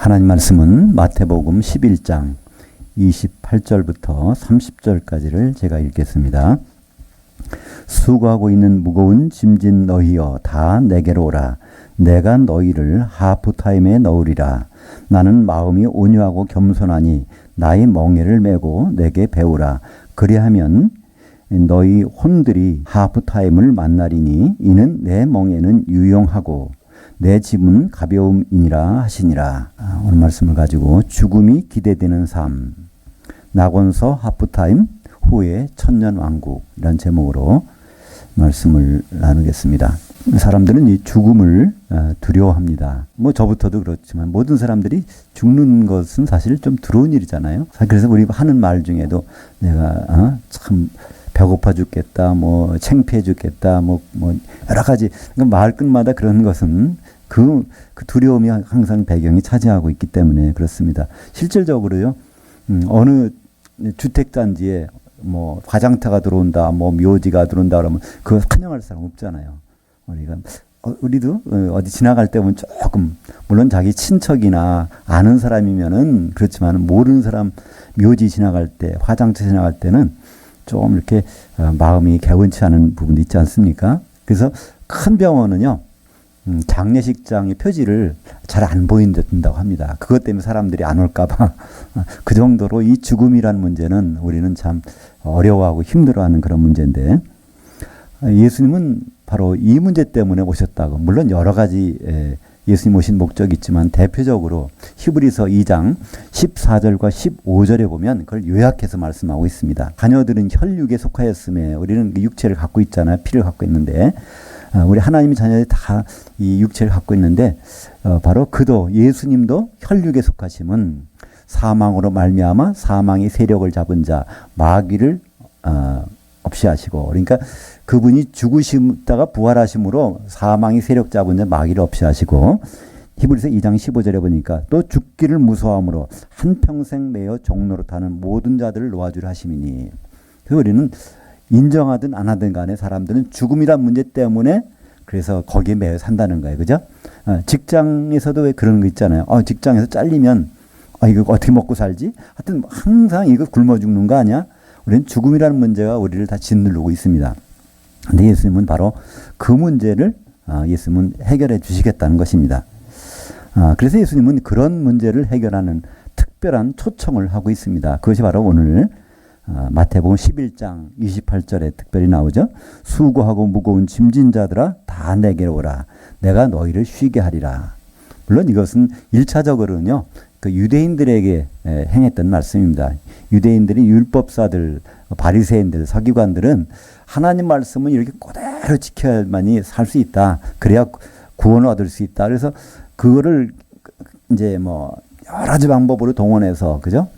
하나님 말씀은 마태복음 11장 28절부터 30절까지를 제가 읽겠습니다. 수고하고 있는 무거운 짐진 너희여 다 내게로 오라. 내가 너희를 하프타임에 넣으리라. 나는 마음이 온유하고 겸손하니 나의 멍에를 메고 내게 배우라. 그리하면 너희 혼들이 하프타임을 만나리니 이는 내 멍에는 유용하고 내 짐은 가벼움이니라 하시니라. 오늘 말씀을 가지고 죽음이 기대되는 삶, 낙원서 하프타임 후의 천년왕국 이런 제목으로 말씀을 나누겠습니다. 사람들은 이 죽음을 두려워합니다. 뭐 저부터도 그렇지만 모든 사람들이 죽는 것은 사실 좀 두려운 일이잖아요. 그래서 우리 하는 말 중에도 내가 참 배고파 죽겠다, 뭐 창피해 죽겠다, 뭐 여러 가지 그러니까 말끝마다 그런 것은 그 두려움이 항상 배경이 차지하고 있기 때문에 그렇습니다. 실질적으로요, 어느 주택단지에 뭐 화장터가 들어온다, 뭐 묘지가 들어온다 그러면 그거 환영할 사람 없잖아요. 우리도 어디 지나갈 때 보면 조금 물론 자기 친척이나 아는 사람이면은 그렇지만 모르는 사람 묘지 지나갈 때, 화장터 지나갈 때는 좀 이렇게 마음이 개운치 않은 부분도 있지 않습니까? 그래서 큰 병원은요, 장례식장의 표지를 잘 안 보인다고 합니다. 그것 때문에 사람들이 안 올까봐. 그 정도로 이 죽음이라는 문제는 우리는 참 어려워하고 힘들어하는 그런 문제인데, 예수님은 바로 이 문제 때문에 오셨다고. 물론 여러 가지 예수님 오신 목적이 있지만 대표적으로 히브리서 2장 14절과 15절에 보면 그걸 요약해서 말씀하고 있습니다. 자녀들은 혈육에 속하였음에 우리는 그 육체를 갖고 있잖아요. 피를 갖고 있는데 우리 하나님의 자녀들이 다 이 육체를 갖고 있는데 바로 그도 예수님도 혈육에 속하심은 사망으로 말미암아 사망의 세력을 잡은 자 마귀를 없이 하시고, 그러니까 그분이 죽으시다가 부활하심으로 사망의 세력 잡은 자 마귀를 없이 하시고, 히브리서 2장 15절에 보니까 또 죽기를 무서워함으로 한평생 매여 종노릇하는 모든 자들을 놓아주려 하심이니. 그래서 우리는 인정하든 안 하든 간에 사람들은 죽음이란 문제 때문에 그래서 거기에 매여 산다는 거예요. 그죠? 직장에서도 왜 그런 거 있잖아요. 직장에서 잘리면 이거 어떻게 먹고 살지? 하여튼 항상 이거 굶어 죽는 거 아니야? 우리는 죽음이라는 문제가 우리를 다 짓누르고 있습니다. 근데 예수님은 바로 그 문제를 예수님은 해결해 주시겠다는 것입니다. 그래서 예수님은 그런 문제를 해결하는 특별한 초청을 하고 있습니다. 그것이 바로 오늘 마태복음 11장 28절에 특별히 나오죠. 수고하고 무거운 짐진 자들아 다 내게로 오라. 내가 너희를 쉬게 하리라. 물론 이것은 1차적으로는요. 그 유대인들에게 행했던 말씀입니다. 유대인들이 율법사들, 바리새인들, 서기관들은 하나님 말씀은 이렇게 그대로 지켜야만이 살 수 있다. 그래야 구원을 얻을 수 있다. 그래서 그거를 이제 뭐 여러 가지 방법으로 동원해서, 그죠?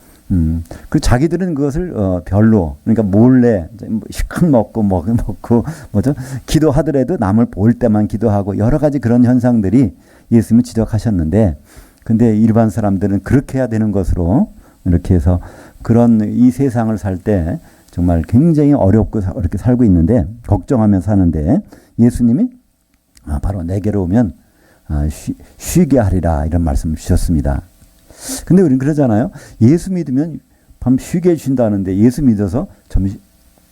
그 자기들은 그것을 별로, 그러니까 몰래 시컷 먹고 뭐죠? 기도하더라도 남을 볼 때만 기도하고 여러 가지 그런 현상들이 예수님은 지적하셨는데, 근데 일반 사람들은 그렇게 해야 되는 것으로 이렇게 해서 그런 이 세상을 살 때 정말 굉장히 어렵고 이렇게 살고 있는데, 걱정하며 사는데 예수님이 바로 내게로 오면 쉬게 하리라 이런 말씀을 주셨습니다. 근데 우리는 그러잖아요. 예수 믿으면 밤 쉬게 해준다는데 예수 믿어서 좀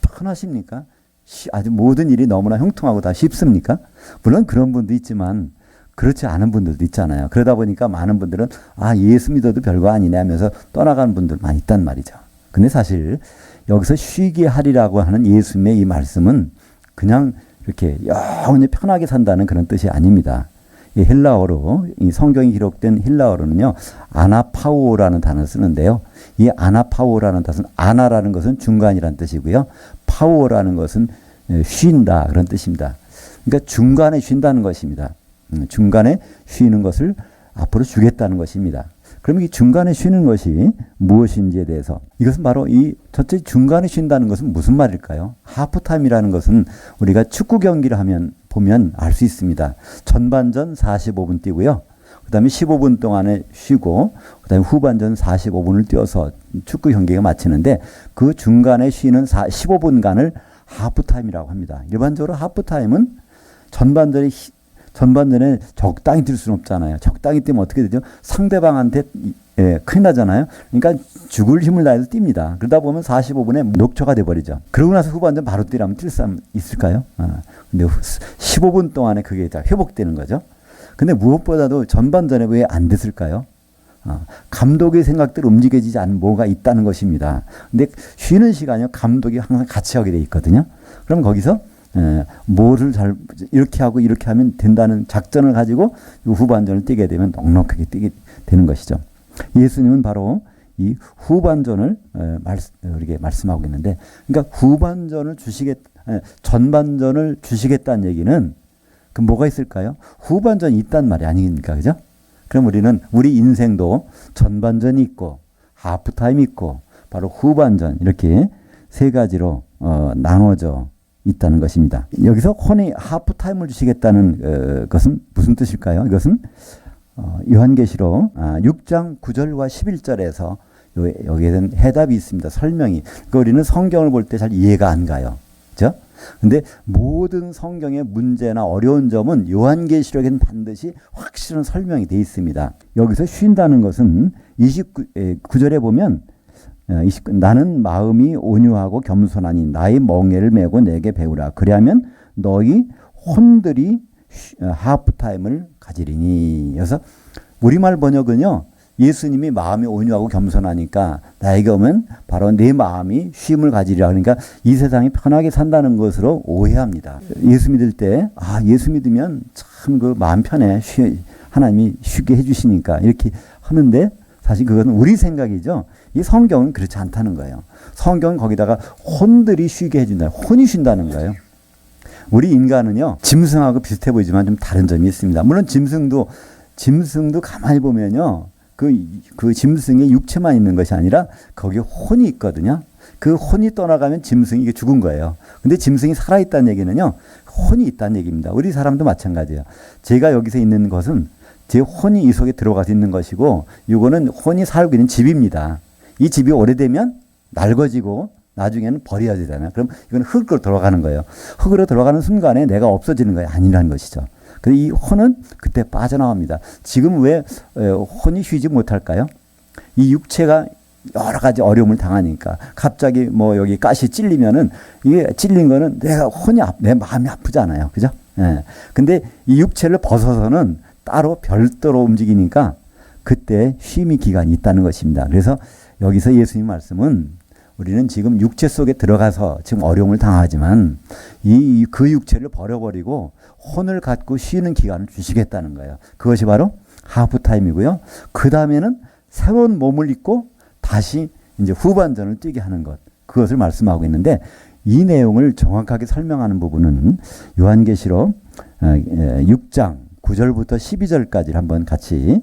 편하십니까? 아주 모든 일이 너무나 형통하고 다 쉽습니까? 물론 그런 분도 있지만 그렇지 않은 분들도 있잖아요. 그러다 보니까 많은 분들은 예수 믿어도 별거 아니네 하면서 떠나가는 분들 많이 있단 말이죠. 근데 사실 여기서 쉬게 하리라고 하는 예수님의 이 말씀은 그냥 이렇게 영원히 편하게 산다는 그런 뜻이 아닙니다. 이 헬라어로, 이 성경이 기록된 헬라어로는요, 아나파오라는 단어를 쓰는데요. 이 아나파오라는 뜻은, 아나라는 것은 중간이라는 뜻이고요. 파오라는 것은 쉰다 그런 뜻입니다. 그러니까 중간에 쉰다는 것입니다. 중간에 쉬는 것을 앞으로 주겠다는 것입니다. 그럼 이 중간에 쉬는 것이 무엇인지에 대해서, 이것은 바로 이 첫째 중간에 쉰다는 것은 무슨 말일까요? 하프타임이라는 것은 우리가 축구 경기를 보면 알 수 있습니다. 전반전 45분 뛰고요. 그 다음에 15분 동안에 쉬고, 그 다음에 후반전 45분을 뛰어서 축구 경기가 마치는데, 그 중간에 쉬는 15분간을 하프타임이라고 합니다. 일반적으로 하프타임은 전반전에 전반전에 적당히 뛸 수는 없잖아요. 적당히 뛰면 어떻게 되죠? 상대방한테 큰일 나잖아요. 그러니까 죽을 힘을 다해서 뜁니다. 그러다 보면 45분에 녹초가 돼버리죠. 그러고 나서 후반전 바로 뛰라면 뛸 사람 있을까요? 근데 15분 동안에 그게 다 회복되는 거죠. 근데 무엇보다도 전반전에 왜 안 됐을까요? 감독의 생각대로 움직여지지 않는 뭐가 있다는 것입니다. 근데 쉬는 시간이요. 감독이 항상 같이 하게 돼 있거든요. 그럼 거기서 뭐를 이렇게 하고 이렇게 하면 된다는 작전을 가지고 후반전을 뛰게 되면 넉넉하게 뛰게 되는 것이죠. 예수님은 바로 이 후반전을 우리에게 말씀하고 있는데, 그러니까 후반전을 전반전을 주시겠다는 얘기는 그 뭐가 있을까요? 후반전이 있단 말이 아닙니까? 그죠? 그럼 우리는 우리 인생도 전반전이 있고 하프타임이 있고 바로 후반전, 이렇게 세 가지로 나눠져 있다는 것입니다. 여기서 혼이 하프타임을 주시겠다는 것은 무슨 뜻일까요? 이것은 요한계시록 6장 9절과 11절에서 여기에 대한 해답이 있습니다. 설명이. 그러니까 우리는 성경을 볼 때 잘 이해가 안 가요. 그죠? 근데 모든 성경의 문제나 어려운 점은 요한계시록에는 반드시 확실한 설명이 되어 있습니다. 여기서 쉰다는 것은 29절에 보면 나는 마음이 온유하고 겸손하니 나의 멍에를 메고 내게 배우라. 그리하면 너희 혼들이 하프타임을 가지리니. 그래서 우리말 번역은요, 예수님이 마음이 온유하고 겸손하니까 나에게 오면 바로 내 마음이 쉼을 가지리라. 그러니까 이 세상이 편하게 산다는 것으로 오해합니다. 예수 믿을 때 예수 믿으면 참 그 마음 편해, 하나님이 쉽게 해주시니까 이렇게 하는데, 사실 그것은 우리 생각이죠. 이 성경은 그렇지 않다는 거예요. 성경은 거기다가 혼들이 쉬게 해준다. 혼이 쉰다는 거예요. 우리 인간은요, 짐승하고 비슷해 보이지만 좀 다른 점이 있습니다. 물론 짐승도 가만히 보면요, 그 짐승의 육체만 있는 것이 아니라 거기에 혼이 있거든요. 그 혼이 떠나가면 짐승이 이게 죽은 거예요. 근데 짐승이 살아있다는 얘기는요, 혼이 있다는 얘기입니다. 우리 사람도 마찬가지예요. 제가 여기서 있는 것은 제 혼이 이 속에 들어가서 있는 것이고, 이거는 혼이 살고 있는 집입니다. 이 집이 오래되면 낡아지고 나중에는 버려야 되잖아요. 그럼 이건 흙으로 들어가는 거예요. 흙으로 들어가는 순간에 내가 없어지는 거예요. 아니라는 것이죠. 근데 이 혼은 그때 빠져나옵니다. 지금 왜 혼이 쉬지 못할까요? 이 육체가 여러 가지 어려움을 당하니까. 갑자기 뭐 여기 가시 찔리면은, 이게 찔린 거는 내 마음이 아프잖아요. 그죠? 예. 근데 이 육체를 벗어서는 따로 별도로 움직이니까 그때 쉼의 기간이 있다는 것입니다. 그래서 여기서 예수님 말씀은 우리는 지금 육체 속에 들어가서 지금 어려움을 당하지만 그 육체를 버려버리고 혼을 갖고 쉬는 기간을 주시겠다는 거예요. 그것이 바로 하프타임이고요. 그 다음에는 새로운 몸을 입고 다시 이제 후반전을 뛰게 하는 것, 그것을 말씀하고 있는데, 이 내용을 정확하게 설명하는 부분은 요한계시록 6장 9절부터 12절까지를 한번 같이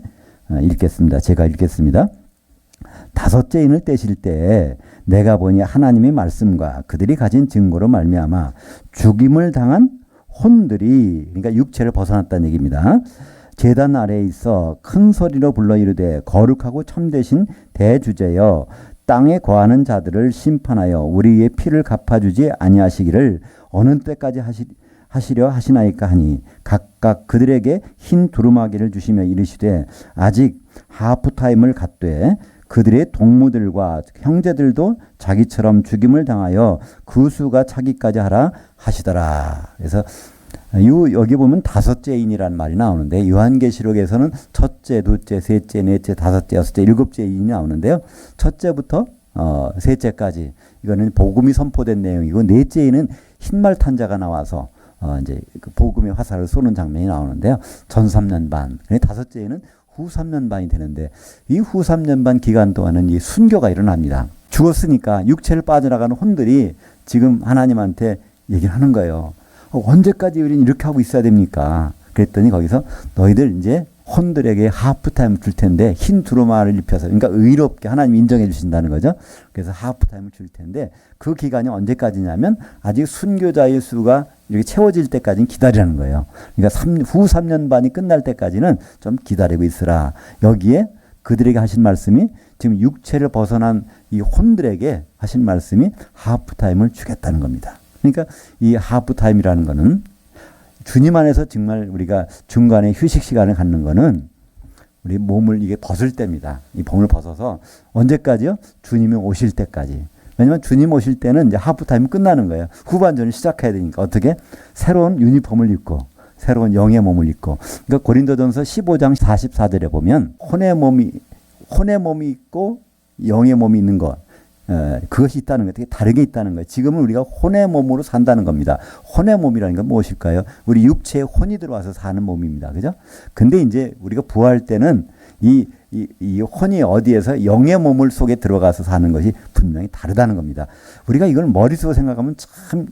읽겠습니다. 제가 읽겠습니다. 다섯째 인을 떼실 때 내가 보니 하나님의 말씀과 그들이 가진 증거로 말미암아 죽임을 당한 혼들이, 그러니까 육체를 벗어났다는 얘기입니다. 제단 아래에 있어 큰 소리로 불러 이르되 거룩하고 참되신 대주제여, 땅에 거하는 자들을 심판하여 우리의 피를 갚아주지 아니하시기를 어느 때까지 하시려 하시나이까 하니, 각각 그들에게 흰 두루마기를 주시며 이르시되 아직 하프타임을 갖되 그들의 동무들과 형제들도 자기처럼 죽임을 당하여 그 수가 차기까지 하라 하시더라. 그래서 여기 보면 다섯째 인이라는 말이 나오는데, 요한계시록에서는 첫째, 둘째, 셋째, 넷째, 다섯째, 여섯째, 일곱째 인이 나오는데요. 첫째부터 셋째까지 이거는 복음이 선포된 내용이고, 넷째 인은 흰말 탄자가 나와서 이제 그 복음의 화살을 쏘는 장면이 나오는데요. 전 3년 반. 다섯째에는 후 3년 반이 되는데, 이 후 3년 반 기간 동안은 이 순교가 일어납니다. 죽었으니까 육체를 빠져나가는 혼들이 지금 하나님한테 얘기를 하는 거예요. 언제까지 우리는 이렇게 하고 있어야 됩니까? 그랬더니 거기서 너희들 이제 혼들에게 하프타임을 줄 텐데, 흰 두루마를 입혀서, 그러니까 의롭게 하나님 인정해 주신다는 거죠. 그래서 하프타임을 줄 텐데, 그 기간이 언제까지냐면 아직 순교자의 수가 이렇게 채워질 때까지는 기다리라는 거예요. 그러니까 후 3년 반이 끝날 때까지는 좀 기다리고 있으라. 여기에 그들에게 하신 말씀이, 지금 육체를 벗어난 이 혼들에게 하신 말씀이 하프타임을 주겠다는 겁니다. 그러니까 이 하프타임이라는 거는 주님 안에서 정말 우리가 중간에 휴식 시간을 갖는 거는 우리 몸을 이게 벗을 때입니다. 이 몸을 벗어서 언제까지요? 주님이 오실 때까지. 왜냐면 주님 오실 때는 이제 하프타임이 끝나는 거예요. 후반전을 시작해야 되니까 어떻게? 새로운 유니폼을 입고 새로운 영의 몸을 입고. 그러니까 고린도전서 15장 44절에 보면 혼의 몸이 있고 영의 몸이 있는 것. 그것이 있다는 거예요. 되게 다르게 있다는 거예요. 지금은 우리가 혼의 몸으로 산다는 겁니다. 혼의 몸이라는 건 무엇일까요? 우리 육체에 혼이 들어와서 사는 몸입니다. 그죠? 근데 이제 우리가 부활할 때는 이 혼이 어디에서 영의 몸을 속에 들어가서 사는 것이 분명히 다르다는 겁니다. 우리가 이걸 머릿속으로 생각하면 참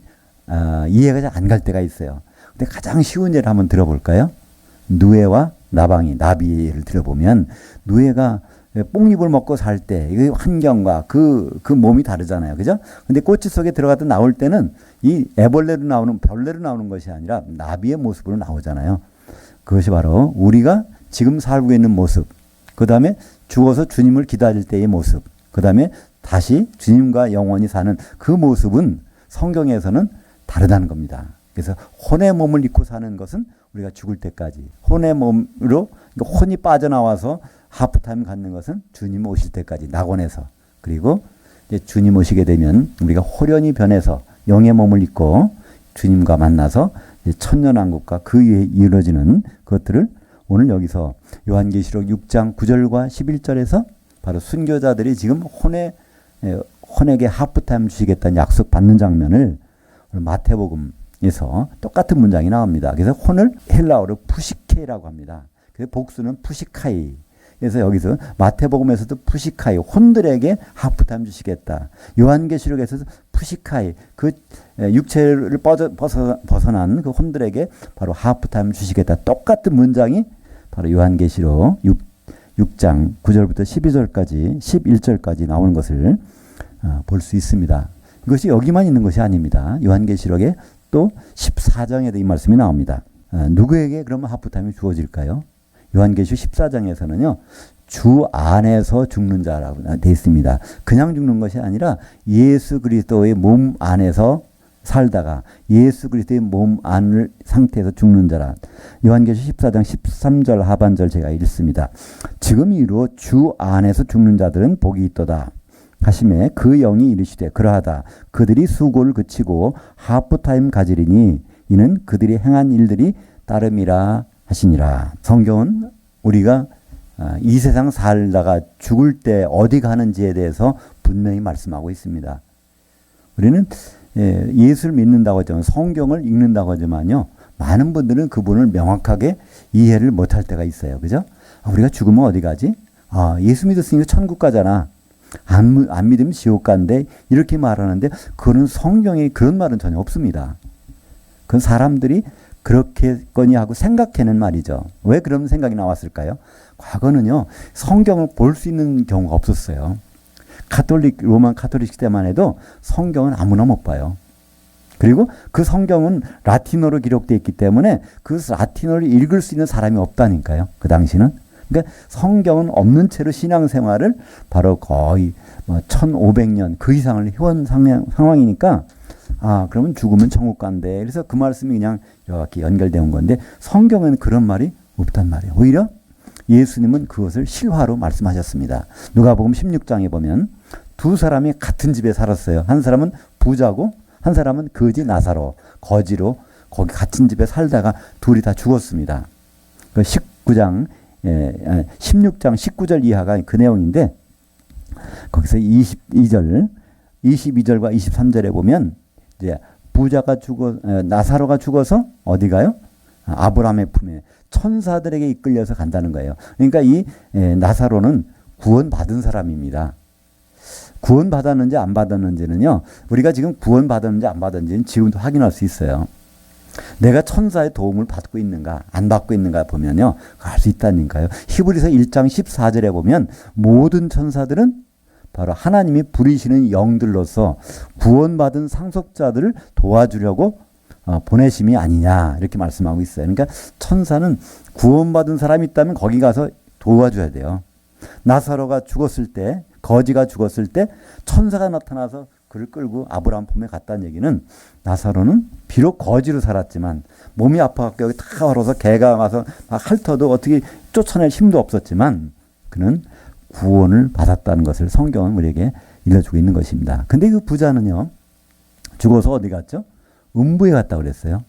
이해가 잘 안 갈 때가 있어요. 근데 가장 쉬운 예를 한번 들어볼까요? 누에와 나비의 예를 들어보면 누에가 뽕잎을 먹고 살 때 이 환경과 그 몸이 다르잖아요. 그죠? 근데 꼬치 속에 들어갔다 나올 때는 이 애벌레로 나오는 벌레로 나오는 것이 아니라 나비의 모습으로 나오잖아요. 그것이 바로 우리가 지금 살고 있는 모습, 그 다음에 죽어서 주님을 기다릴 때의 모습, 그 다음에 다시 주님과 영원히 사는 그 모습은 성경에서는 다르다는 겁니다. 그래서 혼의 몸을 입고 사는 것은 우리가 죽을 때까지, 혼의 몸으로 혼이 빠져나와서 하프타임 갖는 것은 주님 오실 때까지 낙원에서, 그리고 이제 주님 오시게 되면 우리가 호련히 변해서 영의 몸을 입고 주님과 만나서 이제 천년왕국과 그 위에 이루어지는 것들을 오늘 여기서 요한계시록 6장 9절과 11절에서 바로 순교자들이 지금 혼에게 하프타임 주시겠다는 약속 받는 장면을 마태복음에서 똑같은 문장이 나옵니다. 그래서 혼을 헬라어로 푸시케라고 합니다. 그래서 복수는 푸시카이. 그래서 여기서 마태복음에서도 푸시카이, 혼들에게 하프타임 주시겠다. 요한계시록에서도 푸시카이, 그 육체를 벗어난 그 혼들에게 바로 하프타임 주시겠다. 똑같은 문장이 바로 요한계시록 6장 9절부터 12절까지 11절까지 나오는 것을 볼 수 있습니다. 이것이 여기만 있는 것이 아닙니다. 요한계시록에 또 14장에도 이 말씀이 나옵니다. 누구에게 그러면 하프타임이 주어질까요? 요한계시록 14장에서는요. 주 안에서 죽는 자라고 되어 있습니다. 그냥 죽는 것이 아니라 예수 그리스도의 몸 안에서 살다가 예수 그리스도의 몸 안을 상태에서 죽는 자라. 요한계시록 14장 13절 하반절 제가 읽습니다. 지금 이후로 주 안에서 죽는 자들은 복이 있도다 하심에 그 영이 이르시되 그러하다. 그들이 수고를 그치고 하프타임 가지리니 이는 그들이 행한 일들이 따름이라 하시니라. 성경은 우리가 이 세상 살다가 죽을 때 어디 가는지에 대해서 분명히 말씀하고 있습니다. 우리는 예수를 믿는다고 하지만 성경을 읽는다고 하지만요. 많은 분들은 그분을 명확하게 이해를 못할 때가 있어요. 그죠? 우리가 죽으면 어디 가지? 예수 믿었으니까 천국 가잖아. 안 믿으면 지옥 간대. 이렇게 말하는데 그거는 성경에 그런 말은 전혀 없습니다. 그건 사람들이 그렇게거니 하고 생각해낸 말이죠. 왜 그런 생각이 나왔을까요? 과거는요. 성경을 볼 수 있는 경우가 없었어요. 로만 카톨릭 시대만 해도 성경은 아무나 못 봐요. 그리고 그 성경은 라틴어로 기록되어 있기 때문에 그 라틴어를 읽을 수 있는 사람이 없다니까요. 그 당시는. 그러니까 성경은 없는 채로 신앙생활을 바로 거의 1500년 그 이상을 해온 상황이니까 그러면 죽으면 천국 간대. 그래서 그 말씀이 그냥 이렇게 연결되어 온 건데 성경에는 그런 말이 없단 말이에요. 오히려 예수님은 그것을 실화로 말씀하셨습니다. 누가복음 16장에 보면 두 사람이 같은 집에 살았어요. 한 사람은 부자고 한 사람은 거지 나사로, 거지로 거기 같은 집에 살다가 둘이 다 죽었습니다. 그 16장 19절 이하가 그 내용인데 거기서 22절과 23절에 보면 이제 부자가 나사로가 죽어서 어디 가요? 아브라함의 품에 천사들에게 이끌려서 간다는 거예요. 그러니까 이 나사로는 구원받은 사람입니다. 구원받았는지 안 받았는지는요. 우리가 지금 구원받았는지 안 받았는지는 지금도 확인할 수 있어요. 내가 천사의 도움을 받고 있는가 안 받고 있는가 보면요. 알 수 있다니까요. 히브리서 1장 14절에 보면 모든 천사들은 바로 하나님이 부리시는 영들로서 구원받은 상속자들을 도와주려고 보내심이 아니냐 이렇게 말씀하고 있어요. 그러니까 천사는 구원받은 사람이 있다면 거기 가서 도와줘야 돼요. 나사로가 죽었을 때, 거지가 죽었을 때 천사가 나타나서 그를 끌고 아브라함 품에 갔다는 얘기는 나사로는 비록 거지로 살았지만 몸이 아파갖고 여기 다 얼어서 개가 와서 막 핥아도 어떻게 쫓아낼 힘도 없었지만 그는 구원을 받았다는 것을 성경은 우리에게 일러주고 있는 것입니다. 근데 그 부자는요, 죽어서 어디 갔죠? 음부에 갔다 그랬어요.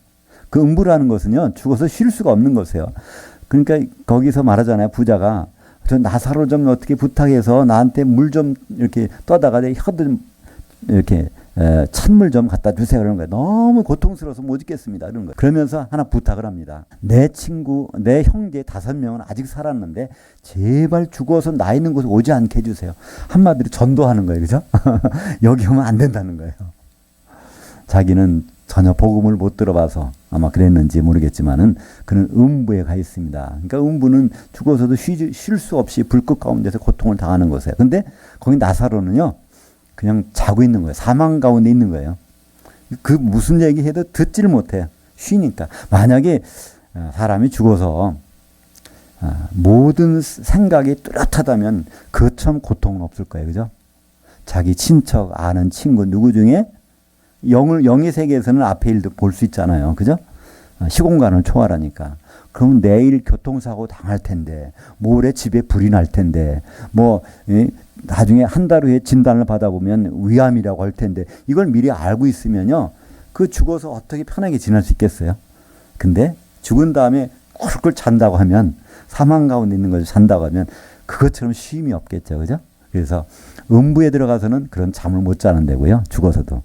그 음부라는 것은요, 죽어서 쉴 수가 없는 것이에요. 그러니까 거기서 말하잖아요. 부자가 저 나사로 좀 어떻게 부탁해서 나한테 물 좀 이렇게 떠다가 내 혀도 좀 이렇게 찬물 좀 갖다 주세요. 그러는 거예요. 너무 고통스러워서 못 있겠습니다. 그런 거예요. 그러면서 하나 부탁을 합니다. 내 친구, 내 형제 5명은 아직 살았는데 제발 죽어서 나 있는 곳에 오지 않게 해주세요. 한마디로 전도하는 거예요. 그죠? 여기 오면 안 된다는 거예요. 자기는 전혀 복음을 못 들어봐서 아마 그랬는지 모르겠지만은 그는 음부에 가 있습니다. 그러니까 음부는 죽어서도 쉴 수 없이 불꽃 가운데서 고통을 당하는 곳이에요. 근데 거기 나사로는요, 그냥 자고 있는 거예요. 사망 가운데 있는 거예요. 그 무슨 얘기해도 듣지를 못해요. 쉬니까. 만약에 사람이 죽어서 모든 생각이 뚜렷하다면 그처럼 고통은 없을 거예요. 그죠? 자기 친척, 아는 친구 누구 중에 영의 세계에서는 앞에 일도 볼 수 있잖아요. 그죠? 시공간을 초월하니까. 그럼 내일 교통사고 당할 텐데, 모레 집에 불이 날 텐데, 나중에 한 달 후에 진단을 받아보면 위암이라고 할 텐데, 이걸 미리 알고 있으면요, 그 죽어서 어떻게 편하게 지낼 수 있겠어요? 근데 죽은 다음에 꿀꿀 잔다고 하면, 사망 가운데 있는 것을 잔다고 하면, 그것처럼 쉼이 없겠죠. 그죠? 그래서 음부에 들어가서는 그런 잠을 못 자는 데고요. 죽어서도.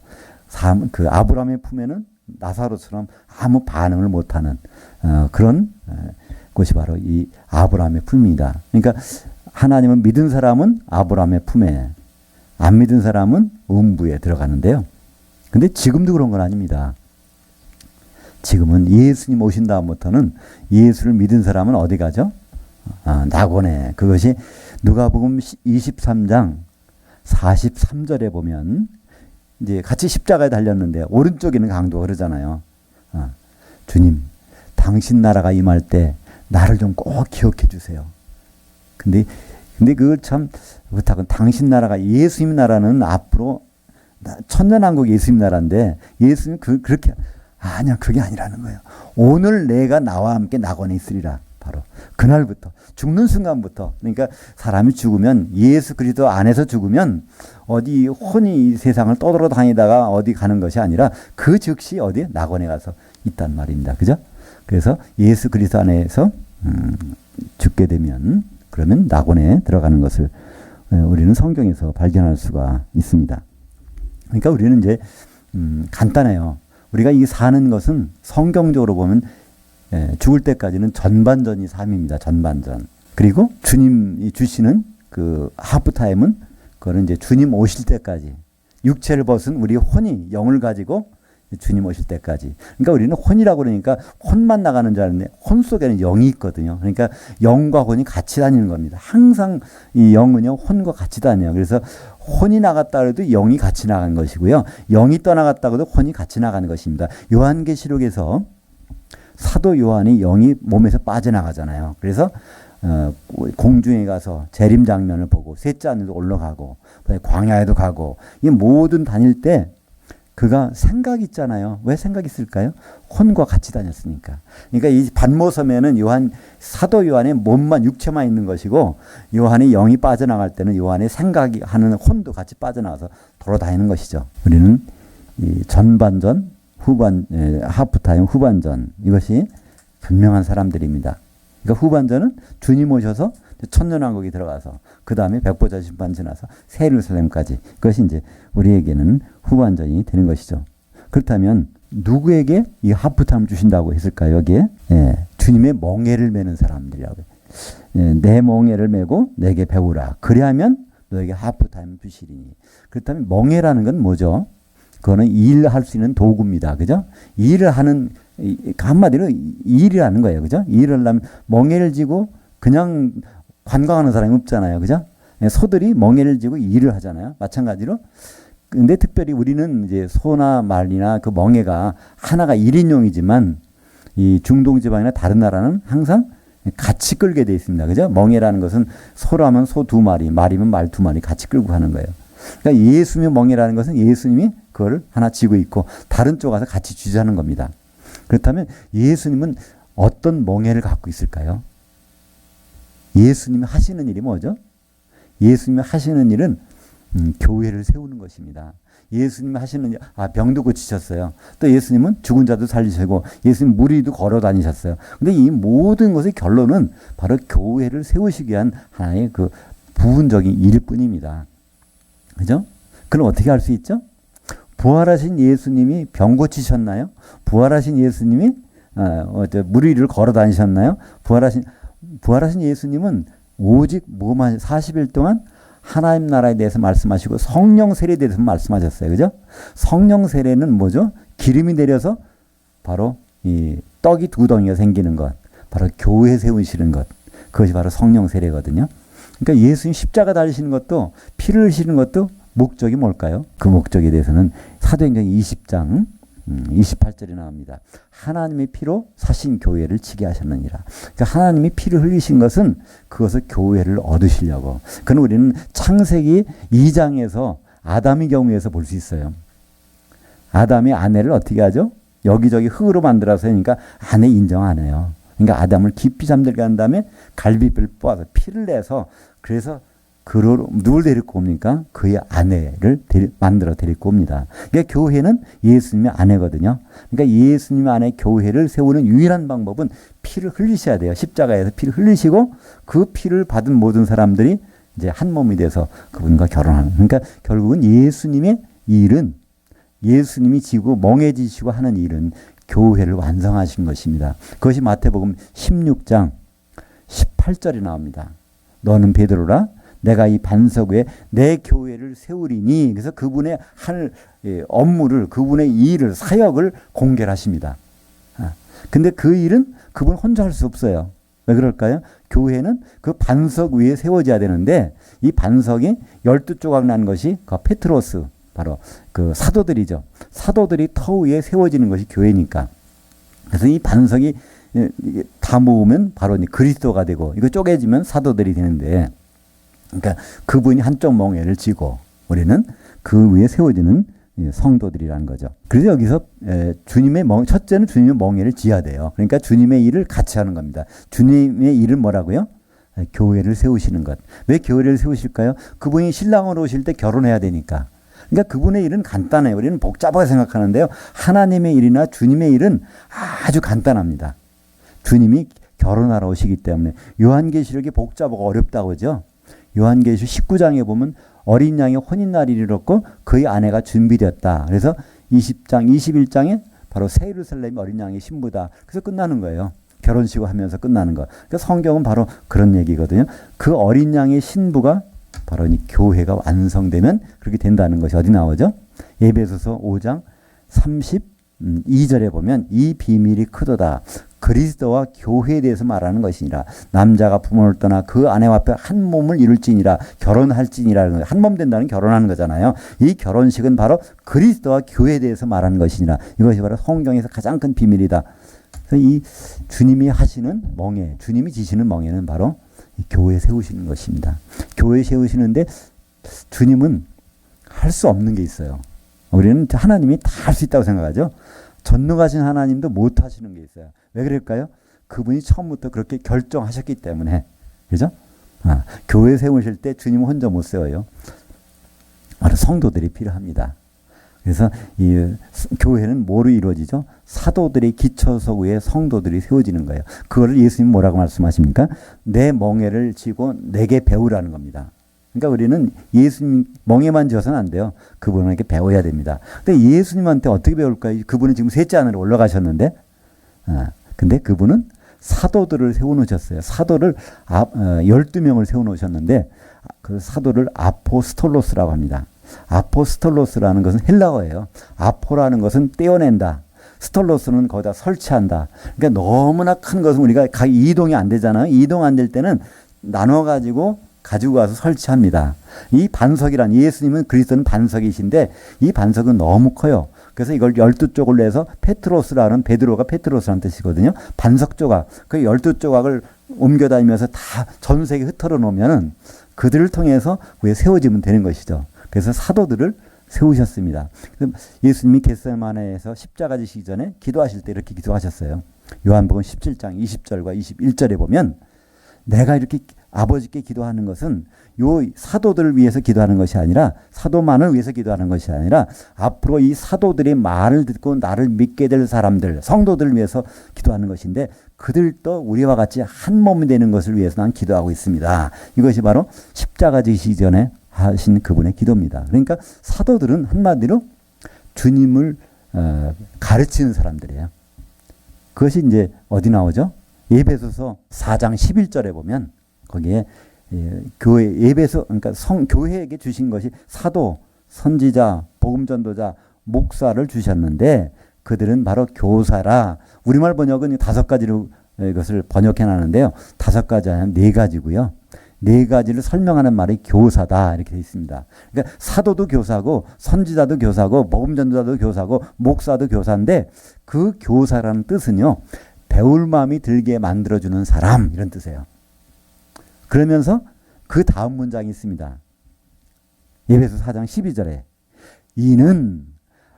그 아브라함의 품에는 나사로처럼 아무 반응을 못하는 그런 곳이 바로 이 아브라함의 품입니다. 그러니까 하나님을 믿은 사람은 아브라함의 품에, 안 믿은 사람은 음부에 들어가는데요. 근데 지금도 그런 건 아닙니다. 지금은 예수님 오신 다음부터는 예수를 믿은 사람은 어디 가죠? 낙원에. 그것이 누가복음 23장 43절에 보면 이제 같이 십자가에 달렸는데 오른쪽에는 강도가 그러잖아요. 주님, 당신 나라가 임할 때 나를 좀 꼭 기억해 주세요. 근데 그걸 참 부탁은 당신 나라가 예수님 나라는 앞으로 천년왕국 예수님 나라인데 예수님 그렇게 아니야, 그게 아니라는 거예요. 오늘 내가 나와 함께 낙원에 있으리라. 바로 그날부터 죽는 순간부터, 그러니까 사람이 죽으면 예수 그리스도 안에서 죽으면 어디 혼이 이 세상을 떠돌아다니다가 어디 가는 것이 아니라 그 즉시 어디 낙원에 가서 있단 말입니다. 그죠? 그래서 예수 그리스도 안에서 죽게 되면 그러면 낙원에 들어가는 것을 우리는 성경에서 발견할 수가 있습니다. 그러니까 우리는 이제 간단해요. 우리가 이 사는 것은 성경적으로 보면 죽을 때까지는 전반전이 삶입니다. 전반전. 그리고 주님이 주시는 그 하프타임은 그거는 이제 주님 오실 때까지, 육체를 벗은 우리 혼이 영을 가지고 주님 오실 때까지. 그러니까 우리는 혼이라고 그러니까 혼만 나가는 줄 알았는데 혼 속에는 영이 있거든요. 그러니까 영과 혼이 같이 다니는 겁니다. 항상 이 영은요, 혼과 같이 다녀요. 그래서 혼이 나갔다 그래도 영이 같이 나간 것이고요. 영이 떠나갔다 그래도 혼이 같이 나가는 것입니다. 요한계시록에서 사도 요한이 영이 몸에서 빠져나가잖아요. 그래서 공중에 가서 재림 장면을 보고 셋째 하늘로 올라가고 광야에도 가고, 이 모든 다닐 때 그가 생각이 있잖아요. 왜 생각이 있을까요? 혼과 같이 다녔으니까. 그러니까 이 반모섬에는 사도 요한의 몸만, 육체만 있는 것이고, 요한의 영이 빠져나갈 때는 요한의 생각이 하는 혼도 같이 빠져나가서 돌아다니는 것이죠. 우리는 이 전반전, 하프타임, 후반전, 이것이 분명한 사람들입니다. 그러니까 후반전은 주님 오셔서 천년왕국에 들어가서 그 다음에 백보자 심판 지나서 새 예루살렘까지, 그것이 이제 우리에게는 후반전이 되는 것이죠. 그렇다면 누구에게 이 하프타임 주신다고 했을까요? 여기에 주님의 멍에를 매는 사람들이라고. 내 멍에를 메고 내게 배우라. 그리하면 너에게 하프타임 주시리니. 그렇다면 멍에라는 건 뭐죠? 그거는 일할 수 있는 도구입니다. 그죠? 일을 하는, 한마디로 일이라는 거예요. 그죠? 일을 하려면 멍에를 쥐고 그냥 관광하는 사람이 없잖아요. 그죠? 소들이 멍에를 쥐고 일을 하잖아요. 마찬가지로. 근데 특별히 우리는 이제 소나 말이나 그 멍에가 하나가 1인용이지만 이 중동 지방이나 다른 나라는 항상 같이 끌게 돼 있습니다. 그죠? 멍에라는 것은 소라면 소 2마리, 말이면 말 2마리 같이 끌고 가는 거예요. 그러니까 예수님의 멍에라는 것은 예수님이 그걸 하나 쥐고 있고 다른 쪽 가서 같이 쥐자는 겁니다. 그렇다면 예수님은 어떤 멍에를 갖고 있을까요? 예수님이 하시는 일이 뭐죠? 예수님이 하시는 일은 교회를 세우는 것입니다. 예수님이 하시는 일, 병도 고치셨어요. 또 예수님은 죽은 자도 살리시고 예수님 무리도 걸어 다니셨어요. 근데 이 모든 것의 결론은 바로 교회를 세우시기 위한 하나의 그 부분적인 일뿐입니다. 그죠? 그럼 어떻게 할 수 있죠? 부활하신 예수님이 병 고치셨나요? 부활하신 예수님이 무리를 걸어 다니셨나요? 부활하신 예수님은 오직 40일 동안 하나님 나라에 대해서 말씀하시고 성령 세례에 대해서 말씀하셨어요. 그죠? 성령 세례는 뭐죠? 기름이 내려서 바로 이 떡이 두 덩이가 생기는 것. 바로 교회 세우시는 것. 그것이 바로 성령 세례거든요. 그러니까 예수님 십자가 달리시는 것도 피를 흘리시는 것도 목적이 뭘까요? 그 목적에 대해서는 사도행전 20장 28절에 나옵니다. 하나님의 피로 사신 교회를 지게 하셨느니라. 그러니까 하나님이 피를 흘리신 것은 그것을 교회를 얻으시려고. 그건 우리는 창세기 2장에서 아담의 경우에서 볼 수 있어요. 아담이 아내를 어떻게 하죠? 여기저기 흙으로 만들어서 하니까 아내 인정 안 해요. 그러니까 아담을 깊이 잠들게 한 다음에 갈비뼈를 뽑아서 피를 내서 그래서 누굴 데리고 옵니까? 그의 아내를 만들어 데리고 옵니다. 그러니까 교회는 예수님의 아내거든요. 그러니까 예수님의 아내 교회를 세우는 유일한 방법은 피를 흘리셔야 돼요. 십자가에서 피를 흘리시고 그 피를 받은 모든 사람들이 이제 한 몸이 돼서 그분과 결혼하는. 그러니까 결국은 예수님의 일은 예수님이 지고 멍해지시고 하는 일은 교회를 완성하신 것입니다. 그것이 마태복음 16장 18절에 나옵니다. 너는 베드로라 내가 이 반석 위에 내 교회를 세우리니. 그래서 그분의 할 업무를 그분의 일을 사역을 공개하십니다. 근데 그 일은 그분 혼자 할 수 없어요. 왜 그럴까요? 교회는 그 반석 위에 세워져야 되는데 이 반석이 12조각 난 것이 그 페트로스 바로 그 사도들이죠. 사도들이 터 위에 세워지는 것이 교회니까. 그래서 이 반석이 다 모으면 바로 그리스도가 되고 이거 쪼개지면 사도들이 되는데 그러니까 그분이 한쪽 멍에를 쥐고 우리는 그 위에 세워지는 성도들이라는 거죠. 그래서 여기서 첫째는 주님의 멍에를 쥐어야 돼요. 그러니까 주님의 일을 같이 하는 겁니다. 주님의 일은 뭐라고요? 교회를 세우시는 것. 왜 교회를 세우실까요? 그분이 신랑으로 오실 때 결혼해야 되니까. 그러니까 그분의 일은 간단해요. 우리는 복잡하게 생각하는데요. 하나님의 일이나 주님의 일은 아주 간단합니다. 주님이 결혼하러 오시기 때문에 요한계시록이 복잡하고 어렵다고 하죠. 요한계시록 19장에 보면 어린 양의 혼인날이 이르렀고 그의 아내가 준비되었다. 그래서 20장, 21장에 바로 새 예루살렘이 어린 양의 신부다. 그래서 끝나는 거예요. 결혼식을 하면서 끝나는 거. 그러니까 성경은 바로 그런 얘기거든요. 그 어린 양의 신부가 바로 이 교회가 완성되면 그렇게 된다는 것이 어디 나오죠? 에베소서 5장 32절에 보면 이 비밀이 크도다. 그리스도와 교회에 대해서 말하는 것이니라. 남자가 부모를 떠나 그 아내와 앞에 한 몸을 이룰지니라. 결혼할지니라는 거예요. 한 몸 된다는 결혼하는 거잖아요. 이 결혼식은 바로 그리스도와 교회에 대해서 말하는 것이니라. 이것이 바로 성경에서 가장 큰 비밀이다. 그래서 이 주님이 하시는 멍에, 주님이 지시는 멍에는 바로 이 교회 세우시는 것입니다. 교회 세우시는데 주님은 할 수 없는 게 있어요. 우리는 하나님이 다 할 수 있다고 생각하죠. 전능하신 하나님도 못 하시는 게 있어요. 왜 그럴까요? 그분이 처음부터 그렇게 결정하셨기 때문에. 그죠? 교회 세우실 때 주님은 혼자 못 세워요. 바로 성도들이 필요합니다. 그래서 이 교회는 뭐로 이루어지죠? 사도들의 기초석 위에 성도들이 세워지는 거예요. 그거를 예수님 뭐라고 말씀하십니까? 내 멍에를 쥐고 내게 배우라는 겁니다. 그러니까 우리는 예수님 멍에만 쥐어서는 안 돼요. 그분에게 배워야 됩니다. 근데 예수님한테 어떻게 배울까요? 그분은 지금 셋째 하늘에 올라가셨는데, 근데 그분은 사도들을 세워놓으셨어요. 사도를 12명을 세워놓으셨는데 그 사도를 아포스톨로스라고 합니다. 아포스톨로스라는 것은 헬라어예요. 아포라는 것은 떼어낸다. 스톨로스는 거기다 설치한다. 그러니까 너무나 큰 것은 우리가 이동이 안 되잖아요. 이동 안 될 때는 나눠가지고 가지고 가서 설치합니다. 이 반석이란 예수님은 그리스도는 반석이신데 이 반석은 너무 커요. 그래서 이걸 12쪽을 내서 페트로스라는 베드로가 페트로스라는 뜻이거든요. 반석 조각. 그 12조각을 옮겨다니면서 다 전 세계에 흩어져 놓으면 그들을 통해서 위에 세워지면 되는 것이죠. 그래서 사도들을 세우셨습니다. 예수님이 겟세마네에서 십자가 지시기 전에 기도하실 때 이렇게 기도하셨어요. 요한복음 17장 20절과 21절에 보면 내가 이렇게 아버지께 기도하는 것은 요 사도들을 위해서 기도하는 것이 아니라 사도만을 위해서 기도하는 것이 아니라 앞으로 이 사도들의 말을 듣고 나를 믿게 될 사람들, 성도들을 위해서 기도하는 것인데 그들도 우리와 같이 한 몸이 되는 것을 위해서 난 기도하고 있습니다. 이것이 바로 십자가 지시기 전에 하신 그분의 기도입니다. 그러니까 사도들은 한마디로 주님을 가르치는 사람들이에요. 그것이 이제 어디 나오죠? 에베소서 4장 11절에 보면 거기에 교회 에베소 그러니까 교회에게 주신 것이 사도, 선지자, 복음 전도자, 목사를 주셨는데 그들은 바로 교사라. 우리말 번역은 5가지로 이것을 번역해 놨는데요. 5가지 아니라 4가지고요. 4가지를 설명하는 말이 교사다 이렇게 되어 있습니다. 그러니까 사도도 교사고 선지자도 교사고 복음 전도자도 교사고 목사도 교사인데 그 교사라는 뜻은요. 배울 마음이 들게 만들어주는 사람 이런 뜻이에요. 그러면서 그 다음 문장이 있습니다. 에베소 4장 12절에 이는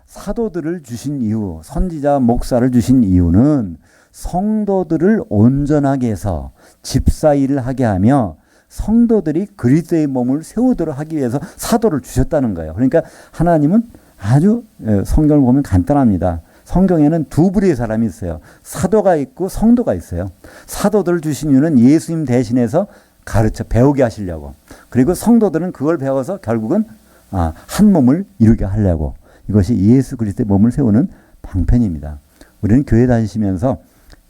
사도들을 주신 이유, 선지자, 목사를 주신 이유는 성도들을 온전하게 해서 집사일을 하게 하며 성도들이 그리스도의 몸을 세우도록 하기 위해서 사도를 주셨다는 거예요. 그러니까 하나님은 아주 성경을 보면 간단합니다. 성경에는 두 부류의 사람이 있어요. 사도가 있고 성도가 있어요. 사도들을 주신 이유는 예수님 대신해서 가르쳐 배우게 하시려고. 그리고 성도들은 그걸 배워서 결국은 한 몸을 이루게 하려고. 이것이 예수 그리스도의 몸을 세우는 방편입니다. 우리는 교회 다니시면서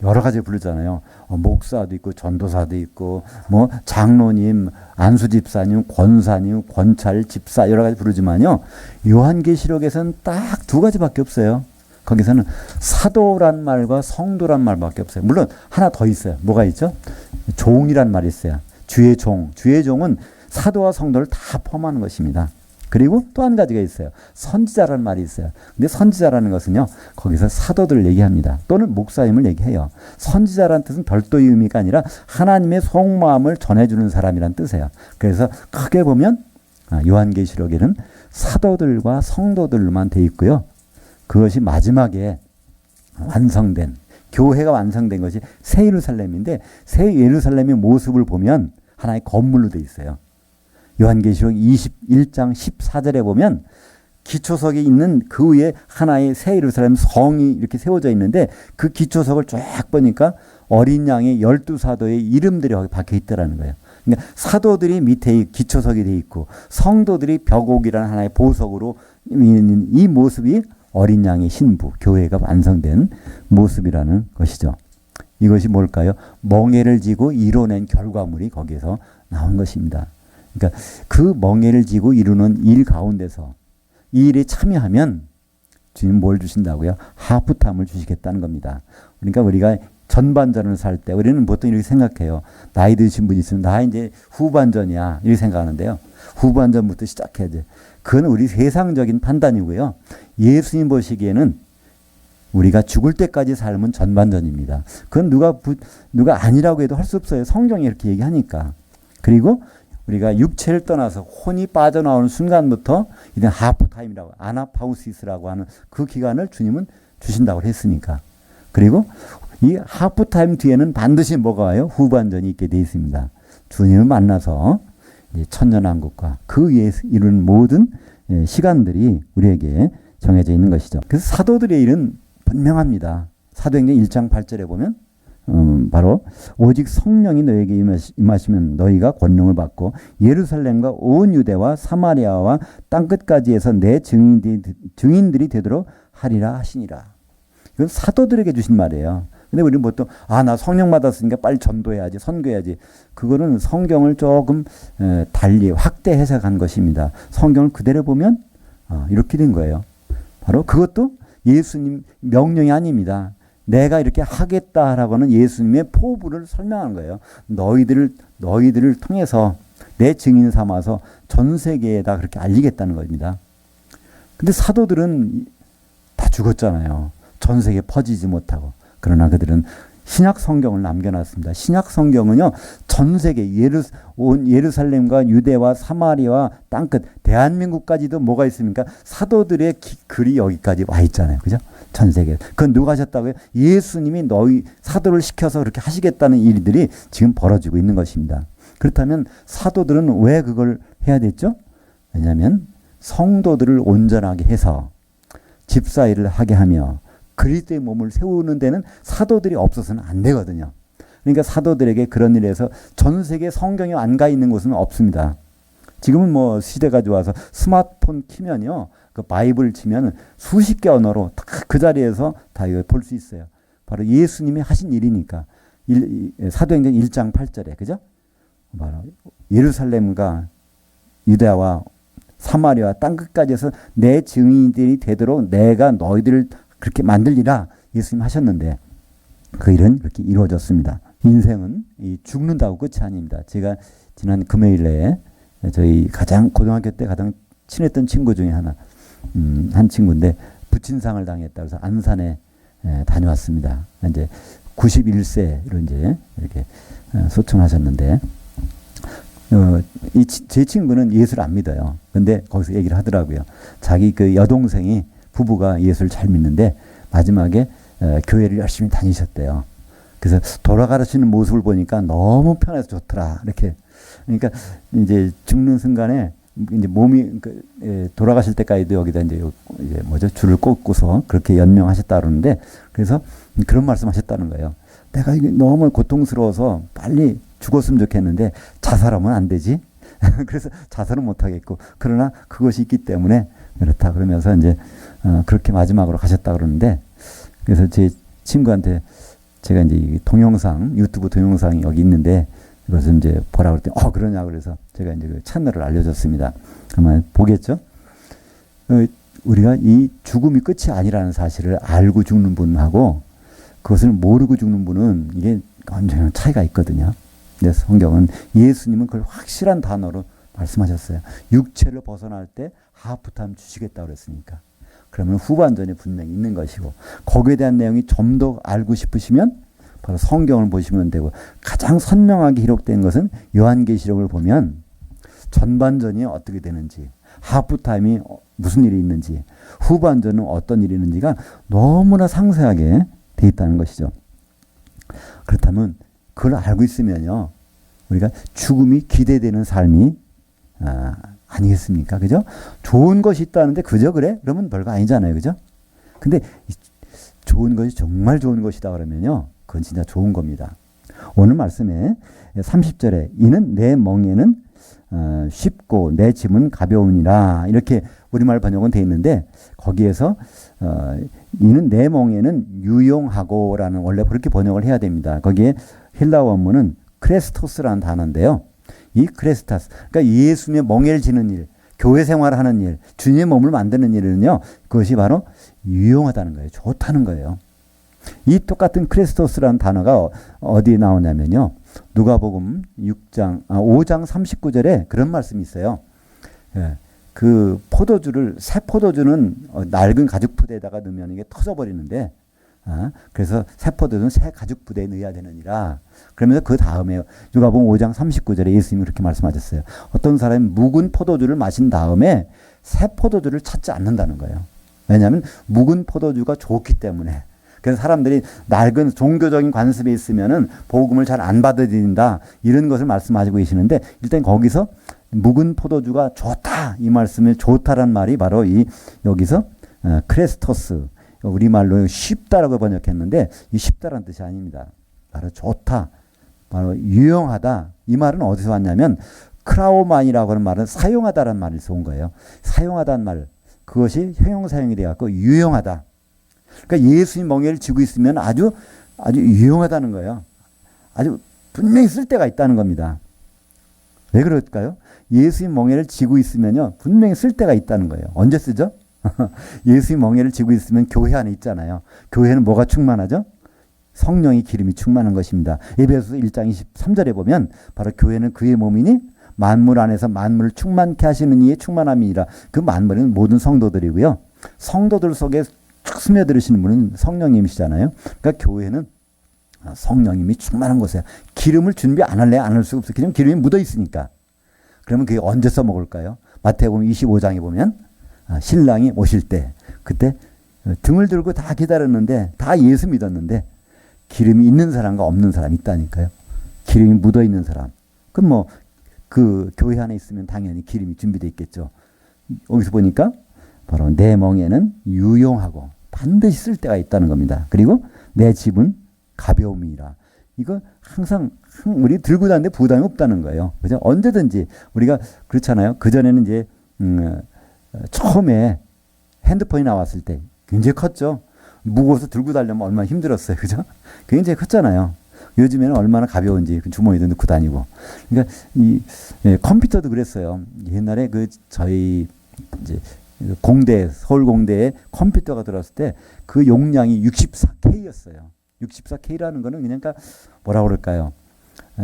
여러 가지 부르잖아요. 목사도 있고 전도사도 있고 뭐 장로님, 안수집사님, 권사님, 권찰, 집사 여러 가지 부르지만요. 요한계시록에서는 딱 2가지밖에 없어요. 거기서는 사도란 말과 성도란 말밖에 없어요. 물론 하나 더 있어요. 뭐가 있죠? 종이란 말이 있어요. 주의 종. 주의 종은 사도와 성도를 다 포함하는 것입니다. 그리고 또 한 가지가 있어요. 선지자라는 말이 있어요. 근데 선지자라는 것은요. 거기서 사도들을 얘기합니다. 또는 목사님을 얘기해요. 선지자라는 뜻은 별도의 의미가 아니라 하나님의 속마음을 전해주는 사람이란 뜻이에요. 그래서 크게 보면 요한계시록에는 사도들과 성도들만 돼 있고요. 그것이 마지막에 완성된 교회가 완성된 것이 새 예루살렘인데 새 예루살렘의 모습을 보면 하나의 건물로 돼 있어요. 요한계시록 21장 14절에 보면 기초석이 있는 그 위에 하나의 새 예루살렘 성이 이렇게 세워져 있는데 그 기초석을 쫙 보니까 어린 양의 12사도의 이름들이 거기 박혀 있다라는 거예요. 그러니까 사도들이 밑에 기초석이 돼 있고 성도들이 벽옥이라는 하나의 보석으로 있는 이 모습이 어린 양의 신부, 교회가 완성된 모습이라는 것이죠. 이것이 뭘까요? 멍에를 지고 이뤄낸 결과물이 거기에서 나온 것입니다. 그러니까 그 멍에를 지고 이루는 일 가운데서 이 일에 참여하면 주님 뭘 주신다고요? 하프타임을 주시겠다는 겁니다. 그러니까 우리가 전반전을 살 때 우리는 보통 이렇게 생각해요. 나이 드신 분이 있으면 나 이제 후반전이야 이렇게 생각하는데요. 후반전부터 시작해야지. 그건 우리 세상적인 판단이고요. 예수님 보시기에는 우리가 죽을 때까지 삶은 전반전입니다. 그건 누가 아니라고 해도 할 수 없어요. 성경이 이렇게 얘기하니까. 그리고 우리가 육체를 떠나서 혼이 빠져나오는 순간부터 이제 하프타임이라고 아나파우시스라고 하는 그 기간을 주님은 주신다고 했으니까. 그리고 이 하프타임 뒤에는 반드시 뭐가 와요? 후반전이 있게 되어 있습니다. 주님을 만나서 천년왕국과 그 위에 이루는 모든 시간들이 우리에게 정해져 있는 것이죠. 그래서 사도들의 일은 분명합니다. 사도행전 1장 8절에 보면 바로 오직 성령이 너에게 임하시면 너희가 권능을 받고 예루살렘과 온 유대와 사마리아와 땅끝까지 해서 내 증인들이 되도록 하리라 하시니라. 이건 사도들에게 주신 말이에요. 근데 우리는 보통 나 성령 받았으니까 빨리 전도해야지 선교해야지. 그거는 성경을 조금 달리 확대 해석한 것입니다. 성경을 그대로 보면 이렇게 된 거예요. 바로 그것도 예수님 명령이 아닙니다. 내가 이렇게 하겠다라고 하는 예수님의 포부를 설명하는 거예요. 너희들을 통해서 내 증인 삼아서 전 세계에다 그렇게 알리겠다는 겁니다. 근데 사도들은 다 죽었잖아요. 전 세계에 퍼지지 못하고. 그러나 그들은 신약 성경을 남겨놨습니다. 신약 성경은요, 전 세계 예루살렘과 유대와 사마리아와 땅끝 대한민국까지도 뭐가 있습니까? 사도들의 글이 여기까지 와 있잖아요. 그죠? 전 세계. 그건 누가 하셨다고요? 예수님이 너희 사도를 시켜서 그렇게 하시겠다는 일들이 지금 벌어지고 있는 것입니다. 그렇다면 사도들은 왜 그걸 해야 됐죠? 왜냐하면 성도들을 온전하게 해서 집사일을 하게 하며 그리스도의 몸을 세우는 데는 사도들이 없어서는 안 되거든요. 그러니까 사도들에게 그런 일에서 전 세계 성경이 안 가 있는 곳은 없습니다. 지금은 뭐 시대가 좋아서 스마트폰 키면요, 그 바이블 치면 수십 개 언어로 다 그 자리에서 다 볼 수 있어요. 바로 예수님이 하신 일이니까. 사도행전 1장 8절에 그죠? 바로 예루살렘과 유대와 사마리아 땅끝까지 해서 내 증인들이 되도록 내가 너희들을 그렇게 만들리라 예수님 하셨는데 그 일은 그렇게 이루어졌습니다. 인생은 죽는다고 끝이 아닙니다. 제가 지난 금요일 내에 저희 고등학교 때 가장 친했던 친구 중에 한 친구인데 부친상을 당했다 그래서 안산에 다녀왔습니다. 이제 91세로 이제 이렇게 소천하셨는데 제 친구는 예수를 안 믿어요. 근데 거기서 얘기를 하더라고요. 자기 그 여동생이 부부가 예수를 잘 믿는데 마지막에 교회를 열심히 다니셨대요. 그래서 돌아가시는 모습을 보니까 너무 편해서 좋더라. 이렇게. 그러니까 이제 죽는 순간에 이제 몸이 돌아가실 때까지도 여기다 이제 줄을 꽂고서 그렇게 연명하셨다 그러는데 그래서 그런 말씀하셨다는 거예요. 내가 이게 너무 고통스러워서 빨리 죽었으면 좋겠는데 자살하면 안 되지. 그래서 자살은 못 하겠고 그러나 그것이 있기 때문에 그렇다 그러면서 이제 그렇게 마지막으로 가셨다 그러는데 그래서 제 친구한테 제가 이제 동영상 유튜브 동영상이 여기 있는데 그것을 이제 보라 그랬더니 그러냐 그래서 제가 이제 그 채널을 알려줬습니다. 그러면 보겠죠. 우리가 이 죽음이 끝이 아니라는 사실을 알고 죽는 분하고 그것을 모르고 죽는 분은 이게 완전히 차이가 있거든요. 그래서 성경은 예수님은 그걸 확실한 단어로 말씀하셨어요. 육체를 벗어날 때 하프타임 주시겠다고 그랬으니까. 그러면 후반전이 분명히 있는 것이고 거기에 대한 내용이 좀 더 알고 싶으시면 바로 성경을 보시면 되고 가장 선명하게 기록된 것은 요한계시록을 보면 전반전이 어떻게 되는지 하프타임이 무슨 일이 있는지 후반전은 어떤 일이 있는지가 너무나 상세하게 돼 있다는 것이죠. 그렇다면 그걸 알고 있으면요 우리가 죽음이 기대되는 삶이 아니겠습니까? 그죠? 좋은 것이 있다는데 그저 그래? 그러면 별거 아니잖아요. 그죠? 근데 좋은 것이 정말 좋은 것이다 그러면요 그건 진짜 좋은 겁니다. 오늘 말씀에 30절에 이는 내 멍에는 쉽고 내 짐은 가벼우니라 이렇게 우리말 번역은 되어 있는데 거기에서 이는 내 멍에는 유용하고라는 원래 그렇게 번역을 해야 됩니다. 거기에 헬라 원문은 크레스토스라는 단어인데요. 이 크레스타스 그러니까 예수님의 멍에를 지는 일 교회 생활하는 일 주님의 몸을 만드는 일은요 그것이 바로 유용하다는 거예요. 좋다는 거예요. 이 똑같은 크리스토스라는 단어가 어디에 나오냐면요. 누가복음 5장 39절에 그런 말씀이 있어요. 예, 그 새 포도주는 낡은 가죽 부대에다가 넣으면 이게 터져버리는데 그래서 새 포도주는 새 가죽 부대에 넣어야 되느니라. 그러면서 그 다음에 누가복음 5장 39절에 예수님이 그렇게 말씀하셨어요. 어떤 사람이 묵은 포도주를 마신 다음에 새 포도주를 찾지 않는다는 거예요. 왜냐하면 묵은 포도주가 좋기 때문에. 그래서 사람들이 낡은 종교적인 관습에 있으면은 복음을 잘 안 받아들인다 이런 것을 말씀하시고 계시는데 일단 거기서 묵은 포도주가 좋다 이 말씀에 좋다란 말이 바로 여기서 크레스토스 우리말로 쉽다라고 번역했는데 이 쉽다라는 뜻이 아닙니다. 바로 좋다, 바로 유용하다 이 말은 어디서 왔냐면 크라오만이라고 하는 말은 사용하다라는 말에서 온 거예요. 사용하다는 말 그것이 형용사용이 돼갖고 유용하다. 그러니까 예수님 멍에를 쥐고 있으면 아주 유용하다는 거예요. 아주 분명히 쓸 데가 있다는 겁니다. 왜 그럴까요? 예수님 멍에를 쥐고 있으면요 분명히 쓸 데가 있다는 거예요. 언제 쓰죠? 예수님 멍에를 쥐고 있으면 교회 안에 있잖아요. 교회는 뭐가 충만하죠? 성령의 기름이 충만한 것입니다. 에베소서 1장 23절에 보면 바로 교회는 그의 몸이니 만물 안에서 만물을 충만케 하시는 이의 충만함이니라. 그 만물은 모든 성도들이고요. 성도들 속에 스며들으시는 분은 성령님이시잖아요. 그러니까 교회는 성령님이 충만한 곳에 기름을 준비 안 할래? 안 할 수가 없어요. 그냥 기름이 묻어 있으니까. 그러면 그게 언제 써먹을까요? 마태복음 25장에 보면 신랑이 오실 때 그때 등을 들고 다 기다렸는데 다 예수 믿었는데 기름이 있는 사람과 없는 사람이 있다니까요. 기름이 묻어 있는 사람. 그럼 뭐 그 교회 안에 있으면 당연히 기름이 준비되어 있겠죠. 여기서 보니까 바로 내 멍에는 유용하고 반드시 쓸 때가 있다는 겁니다. 그리고 내 집은 가벼움이라. 이거 항상 우리 들고 다니는데 부담이 없다는 거예요. 그죠? 언제든지 우리가 그렇잖아요. 그전에는 이제 처음에 핸드폰이 나왔을 때 굉장히 컸죠. 무거워서 들고 다니려면 얼마나 힘들었어요. 그죠? 굉장히 컸잖아요. 요즘에는 얼마나 가벼운지 주머니도 넣고 다니고. 그러니까 컴퓨터도 그랬어요. 옛날에 저희 이제 공대, 서울 공대에 컴퓨터가 들어왔을 때 그 용량이 64K였어요. 64K라는 거는 그러니까 뭐라 그럴까요?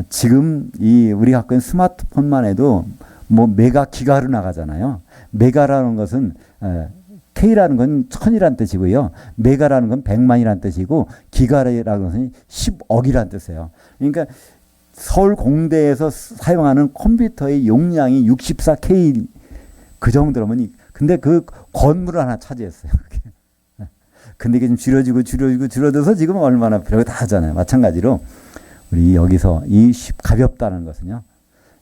지금 우리가 갖고 있는 스마트폰만 해도 뭐 메가 기가로 나가잖아요. 메가라는 것은 K라는 건 1000이라는 뜻이고요. 메가라는 건 100만이라는 뜻이고 기가라는 것은 10억이라는 뜻이에요. 그러니까 서울 공대에서 사용하는 컴퓨터의 용량이 64K 그 정도라면 근데 그 건물을 하나 차지했어요. 근데 이게 좀 줄어져서 지금 얼마나 별거 다 하잖아요. 마찬가지로 우리 여기서 이 가볍다는 것은요.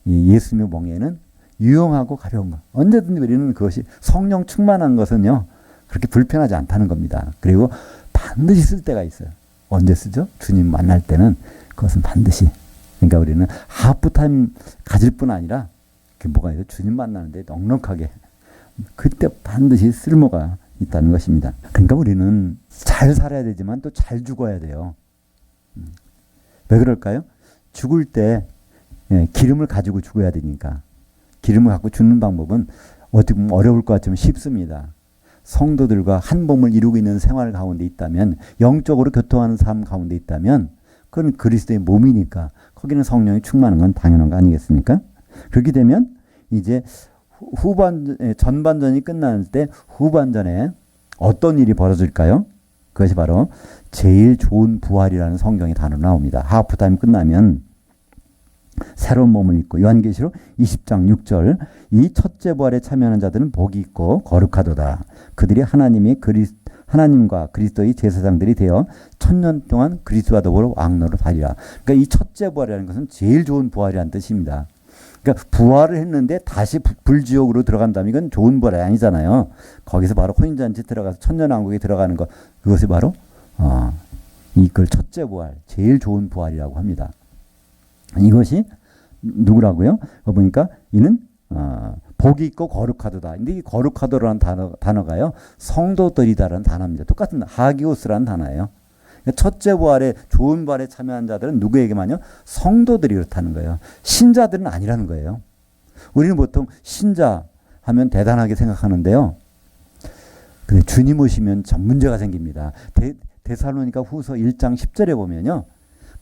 이 예수님의 멍에는 유용하고 가벼운 것. 언제든지 우리는 그것이 성령 충만한 것은요. 그렇게 불편하지 않다는 겁니다. 그리고 반드시 쓸 때가 있어요. 언제 쓰죠? 주님 만날 때는 그것은 반드시. 그러니까 우리는 하프타임 가질 뿐 아니라 그게 뭐가 있어요? 주님 만나는데 넉넉하게 그때 반드시 쓸모가 있다는 것입니다. 그러니까 우리는 잘 살아야 되지만 또 잘 죽어야 돼요. 왜 그럴까요? 죽을 때 기름을 가지고 죽어야 되니까. 기름을 갖고 죽는 방법은 어떻게 보면 어려울 것 같지만 쉽습니다. 성도들과 한 몸을 이루고 있는 생활 가운데 있다면, 영적으로 교통하는 삶 가운데 있다면 그건 그리스도의 몸이니까 거기는 성령이 충만한 건 당연한 거 아니겠습니까? 그렇게 되면 이제 전반전이 끝날 때 후반전에 어떤 일이 벌어질까요? 그것이 바로 제일 좋은 부활이라는 성경의 단어로 나옵니다. 하프타임 끝나면 새로운 몸을 입고 요한계시록 20장 6절 이 첫째 부활에 참여하는 자들은 복이 있고 거룩하도다. 그들이 하나님과 그리스도의 제사장들이 되어 1000년 동안 그리스도와 더불어 왕노릇 하리라. 그러니까 이 첫째 부활이라는 것은 제일 좋은 부활이라는 뜻입니다. 그러니까 부활을 했는데 다시 불지옥으로 들어간다면 이건 좋은 부활이 아니잖아요. 거기서 바로 혼인잔치 들어가서 천년왕국에 들어가는 것, 그것이 바로 이걸 첫째 부활, 제일 좋은 부활이라고 합니다. 이것이 누구라고요? 보니까 이는 복이 있고 거룩하도다. 근데 이 거룩하도라는 단어가요, 성도들이다라는 단어입니다. 똑같은 하기오스라는 단어예요. 첫째 부활에, 좋은 부활에 참여한 자들은 누구에게만요? 성도들이 그렇다는 거예요. 신자들은 아니라는 거예요. 우리는 보통 신자 하면 대단하게 생각하는데요. 근데 주님 오시면 전 문제가 생깁니다. 데살로니가 후서 1장 10절에 보면요.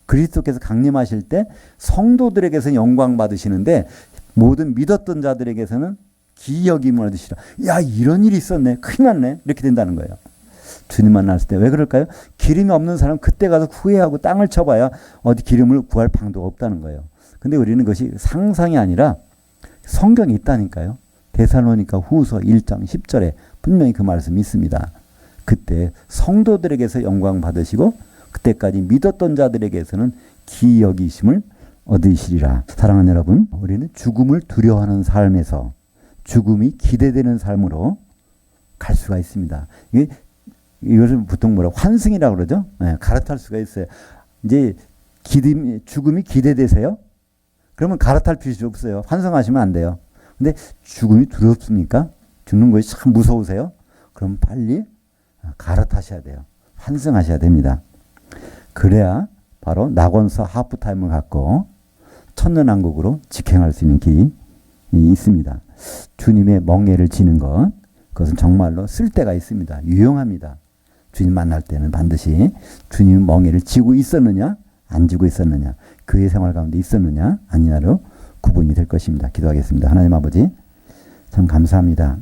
그리스도께서 강림하실 때 성도들에게서는 영광 받으시는데 모든 믿었던 자들에게서는 기여김을 얻으시라. 야, 이런 일이 있었네. 큰일 났네. 이렇게 된다는 거예요. 주님 만났을 때. 왜 그럴까요? 기름이 없는 사람은 그때 가서 후회하고 땅을 쳐봐야 어디 기름을 구할 방도가 없다는 거예요. 근데 우리는 그것이 상상이 아니라 성경에 있다니까요. 데살로니가 후서 1장 10절에 분명히 그 말씀이 있습니다. 그때 성도들에게서 영광 받으시고 그때까지 믿었던 자들에게서는 기여기심을 얻으시리라. 사랑하는 여러분, 우리는 죽음을 두려워하는 삶에서 죽음이 기대되는 삶으로 갈 수가 있습니다. 이것을 보통 환승이라고 그러죠. 네, 갈아탈 수가 있어요. 이제 죽음이 기대되세요? 그러면 갈아탈 필요 없어요. 환승하시면 안 돼요. 근데 죽음이 두렵습니까? 죽는 것이 참 무서우세요? 그럼 빨리 갈아타셔야 돼요. 환승하셔야 됩니다. 그래야 바로 낙원서 하프타임을 갖고 천년왕국으로 직행할 수 있는 길이 있습니다. 주님의 멍에를 지는 것, 그것은 정말로 쓸 데가 있습니다. 유용합니다. 주님 만날 때는 반드시 주님 멍에를 지고 있었느냐 안 지고 있었느냐, 그의 생활 가운데 있었느냐 아니냐로 구분이 될 것입니다. 기도하겠습니다. 하나님 아버지, 참 감사합니다.